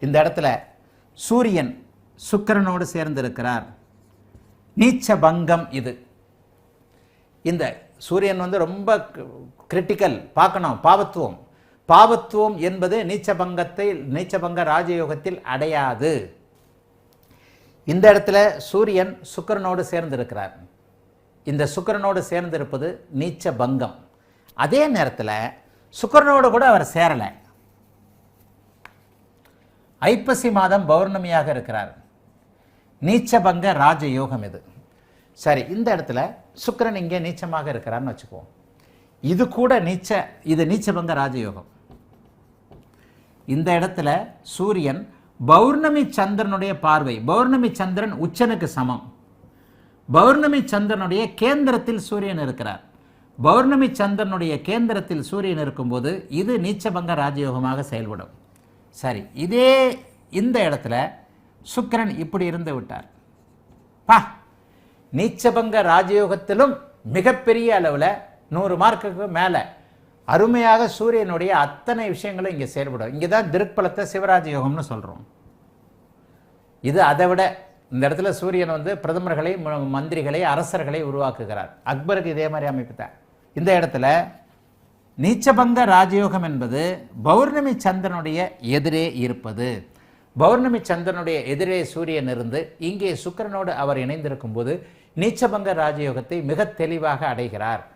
இந்த இடத்துல சூரியன் சுக்கிரனோடு சேர்ந்திருக்கிறார். நீச்ச பங்கம் இது. இந்த சூரியன் ரொம்ப கிரிட்டிக்கல் பார்க்கணும். பாவத்துவம் என்பது நீச்சபங்க ராஜயோகத்தில் அடையாது. இந்த இடத்துல சூரியன் சுக்கிரனோடு சேர்ந்திருக்கிறார். இந்த சுக்கிரனோடு சேர்ந்திருப்பது நீச்ச பங்கம். அதே நேரத்தில் சுக்கிரனோடு கூட அவர் சேரலை. ஐப்பசி மாதம் பௌர்ணமியாக இருக்கிறார். நீச்சபங்க ராஜயோகம் இது. சரி, இந்த இடத்துல சுக்கிரன் இங்கே நீச்சமாக இருக்கிறார்னு வச்சுக்குவோம். இது கூட இது நீச்சபங்க ராஜயோகம். இந்த இடத்துல சூரியன் பௌர்ணமி சந்திரனுடைய பார்வை. பௌர்ணமி சந்திரன் உச்சனுக்கு சமம். பௌர்ணமி சந்திரனுடைய கேந்திரத்தில் சூரியன் இருக்கிறார். பௌர்ணமி சந்திரனுடைய கேந்திரத்தில் சூரியன் இருக்கும்போது இது நீச்சபங்க ராஜயோகமாக செயல்படும். சரி, இந்த இடத்துல சுக்கிரன் இப்படி இருந்து விட்டார். நீச்சபங்க ராஜயோகத்திலும் மிகப்பெரிய அளவில் 100 மார்க்குக்கு மேலே அருமையாக சூரியனுடைய அத்தனை விஷயங்களும் இங்கே செயல்படும். இங்கே தான் திருப்பலத்தை சிவராஜ யோகம்னு சொல்கிறோம். இது அதை விட இந்த இடத்துல சூரியன் பிரதமர்களை, மந்திரிகளை, அரசர்களை உருவாக்குகிறார். அக்பருக்கு இதே மாதிரி அமைப்பு தான். இந்த இடத்துல நீச்சபங்க ராஜயோகம் என்பது பௌர்ணமி சந்திரனுடைய எதிரே இருப்பது. பௌர்ணமி சந்திரனுடைய எதிரே சூரியன் இருந்து இங்கே சுக்கிரனோடு அவர் இணைந்திருக்கும் போது நீச்சபங்க ராஜயோகத்தை மிக தெளிவாக அடைகிறார்.